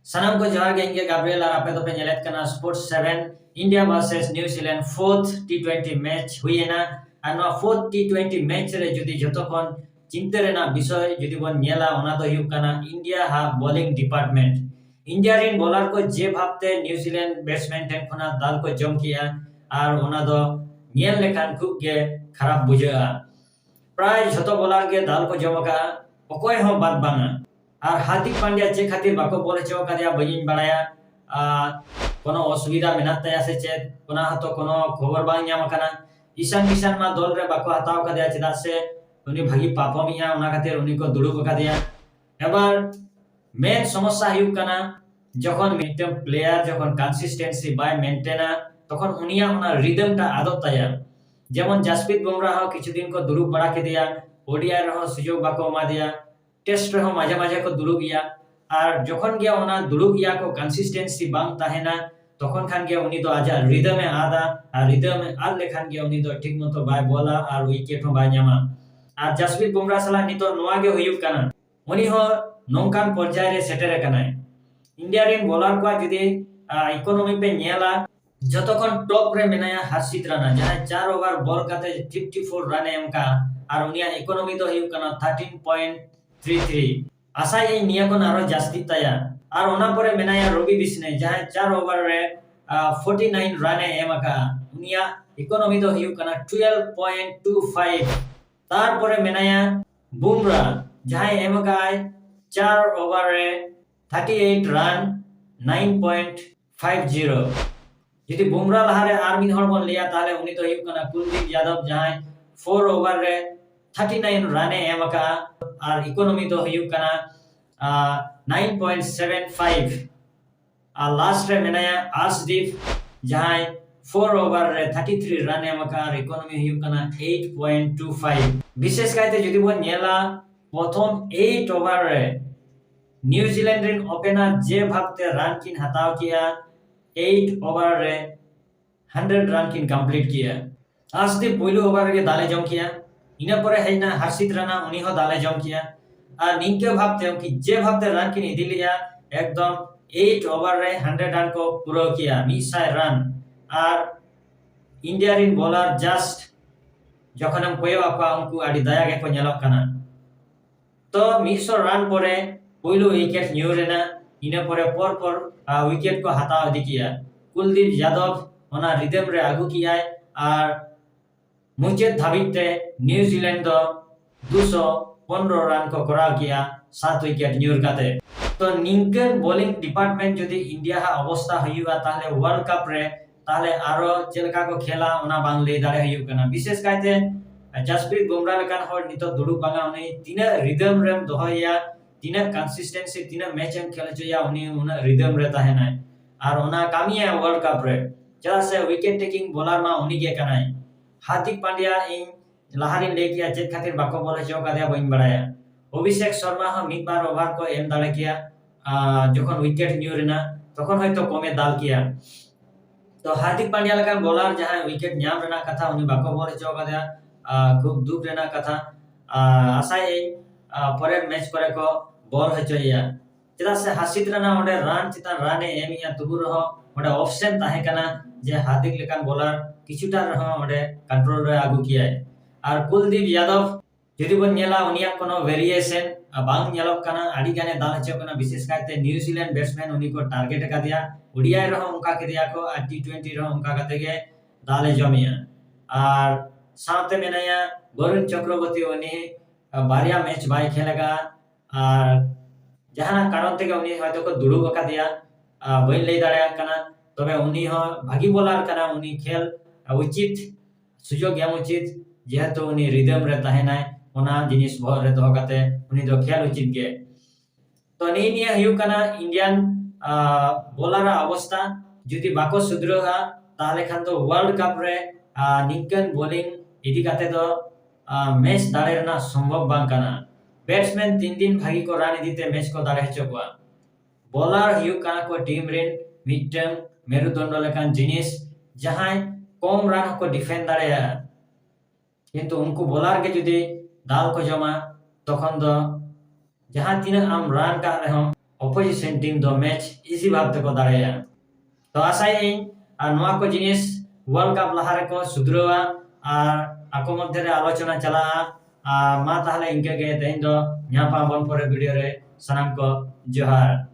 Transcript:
Sanam ko johar ge inge Gabriel ar ape dope nyelet kana Sports 7 India versus New Zealand fourth T20 match huyena ar no fourth T20 match re jodi jotokon চিন্তা রেনা বিষয় যদি বন নিয়েলা ওনা তো হিউক কানা India হা bowling department India রিন বোলার को जे भाबते न्यूजीलैंड बैट्समैन टेन खना दाल को जम किया আর ওনা দো নিয়েল লেখান খুব গে খারাপ বুঝা প্রায় যত বোলার গে দাল को जमका অকয় হ বাদ বাঙা আর হার্দিক পান্ডিয়া যে খাতির বাকো বলে চো কাদিয়া বইন বাড়ায়া কোনো অসুবিধা মেনাত তাই আছে চে কোনা হতো কোনো খবর বাং ᱧᱟᱢ কানা ঈশান কিষান মা দল রে বাকো হাতাও কাদিয়া চেদা সে উনি ভাগি পারফর্মিয়া ওনা খাতির উনি को দুড়ুব কাদিয়া এবার মেন সমস্যা হিউক কানা যখন মিডটার্ম প্লেয়ার যখন কনসিস্টেন্সি বাই মেইনটেনা তখন উনিয়া ওনা রিদমটা আদত তায়া যেমন জাসপ্রীত বুমরাহ কিছুদিন को দুড়ুব বাড়া কে দিয়া ওডিআই রহ সুযোগ বাকো মা দিয়া টেস্ট রহ মাঝে মাঝে को দুড়ুব গিয়া আর যখন গিয়া ওনা দুড়ুব গিয়া को কনসিস্টেন্সি বাং তাহেনা তখন খান গিয়া উনি তো আজা রিদমে আদা আর রিদমে আল লেখান গিয়া উনি তো ঠিক মতো বাই বলা আর উইকেট হো বাই ᱧᱟᱢᱟ আর জাসপ্রীত বুমরা সালা নিতো নোয়া গে হুয়ুক কানা উনি হো নংকান পর্যায়ে রে সেটেরে কানায় ইন্ডিয়া রিন বোলার को যদি ইকোনমি पे নেলা যতক্ষণ টপ রে মেনায়া হর্ষিত রানা যাহাই 4 ওভার বল কাতে 54 রানে এমকা আর উনিয়া ইকোনমি তো হিউক কানা 13.33 আশায় এই নিয়া কোন আরো জাস্তি তায়া আর ওনা পরে মেনায়া রবি বিষ্ণে যাহাই 4 ওভার রে 49 রানে এমকা উনিয়া ইকোনমি তো হিউক কানা 12.25 তারপরে মেনায়া বুমরা যাহাই এমকায় 4 ওভার রে 38 রান 9.50 যদি বুমরা লাহারে আর মিন হর বন লিয়া তাহলে উনি তো হিউক কানা কুলদীপ যাদব যাহাই 4 ওভার রে 39 রানে এমকা আর ইকোনমি তো হিউক কানা 9.75 আর লাস্ট রে মেনায়া আশদীপ যাহাই 4 ওভার রে 33 রানে এমকা আর ইকোনমি হিউক কানা 8.25 বিশেষ কাইতে যদি বন নেলা প্রথম 8 ওভার রে নিউজিল্যান্ড রিন ওপেনার যে ভাবতে রান কিন হাতাও কিয়া 8 ওভার রে 100 রান কিन कंप्लीट किया आज दे पहले ओवर के दाले जम किया इना परे हैना हर्षित राणा उनी हो दाले जम किया और निंके भाबते कि जे भाबते रान किन इदी लिया एकदम 8 ओवर रे 100 रन को पूरा किया 100 रन और इंडिया रिन बॉलर जस्ट যখন हम कोयो आपका उनको आडी दया के को नेलक काना तो 100 रन परे पहलो विकेट न्यू रेना इना परे पर विकेट को हटाओ दी किया कुलदीप यादव ओना रिदम रे आगु किया और मुझे धाबिते न्यूजीलैंड दो 215 रन को करा किया 7 विकेट न्यूर काते तो निंकर बॉलिंग डिपार्टमेंट যদি ইন্ডিয়া হা অবস্থা হইবা তাহলে ওয়ার্ল্ড কাপ রে তাহলে আরো যেলকা को খেলা ওনা বাংলে দাঁড়ে হইব কানা বিশেষ কাইতে জাসপ্রীত বুমরা লেকান হর নিতো দুড়ু বাঙা উনি তিনা রিদম রেম দহইয়া তিনা কনসিস্টেন্সি তিনা ম্যাচ এম খেলে চয়া উনি ওনা রিদম রে তাহেনা আর ওনা কামিয়া ওয়ার্ল্ড কাপ রে जरा से विकेट टेकिंग बॉलर मा उनी के कनाय हार्दिक पांड्या इन लाहारिन ले किया चेत खातिर बाको बोले चो कादिया बइन बड़ाया अभिषेक शर्मा ह मिद बार ओवर को एम दाड़े किया যখন উইকেট নিউ রেনা তখন হয়তো কমে দাল কিয়া তো হার্দিক পান্ডিয়া লাগান বলার যাহা উইকেট ᱧᱟᱢ রেনা কথা উনি বাকো বলে চো কাদিয়া খুব দুঃখ রেনা কথা আশায় এই পরের ম্যাচ করে को বল হচইয়া चेदा से हर्षित राणा ओडे रान चितान राने एमिया तुबु रह ओडे ऑप्शन ताहे कना जे हार्दिक लेकान बॉलर किछुटा रह ओडे कंट्रोल रे आगु किया और कुलदीप यादव যদি বন নেলা উনিয়া কোনো ভেরিয়েশন বাং নেলক কানা আডি গানে দাল হচ্ছে কানা বিশেষ কাইতে নিউজিল্যান্ড ব্যাটসম্যান উনি को टारगेट का दिया ओडीआई रह उनका के दिया को और टी20 रह उनका का गे दाले जमिया और साथे मेनाया वरुण चक्रवर्ती उनी बारिया मैच बाय खेलेगा और जहाना कारण থেকে উনি হয়তো को দুড়ু বকা দিয়া বইন লই দাঁড়ায়া কানা তবে উনি হ ভাগি বলার কানা উনি খেল উচিত সুযোগ এম উচিত যেহেতু উনি রিদম রে তাহেনায় ওনা জিনিস ভর রে দহ কাতে উনি তো খেল উচিত গে তো নি নিয়া হিউ কানা ইন্ডিয়ান বোলার অবস্থা যদি বাকো সুদ্রহা তাহলে খান তো ওয়ার্ল্ড কাপ রে নিকন বোলিং ইদি কাতে তো ম্যাচ দাঁড়ে না সম্ভব বাং কানা बैट्समैन 3 दिन भागी को रान दीते मैच को दाड़े चोकवा बॉलर हिउ काना को टीम रेन मिडटर्म मेरुदंड लेकान जिनिस जहां कम रान को डिफेंड दाड़ेया किंतु उनको बॉलर के जदी दाल को जमा तखन दो जहां तीन आम रान का रहे opposition team do match easy bhab te ko daraya to asai ar noa ko jinis world cup lahare ko sudrowa ar ako moddhe re alochona chala ma tahle inke ge tehin do nyapa bon pore video re sanam ko johar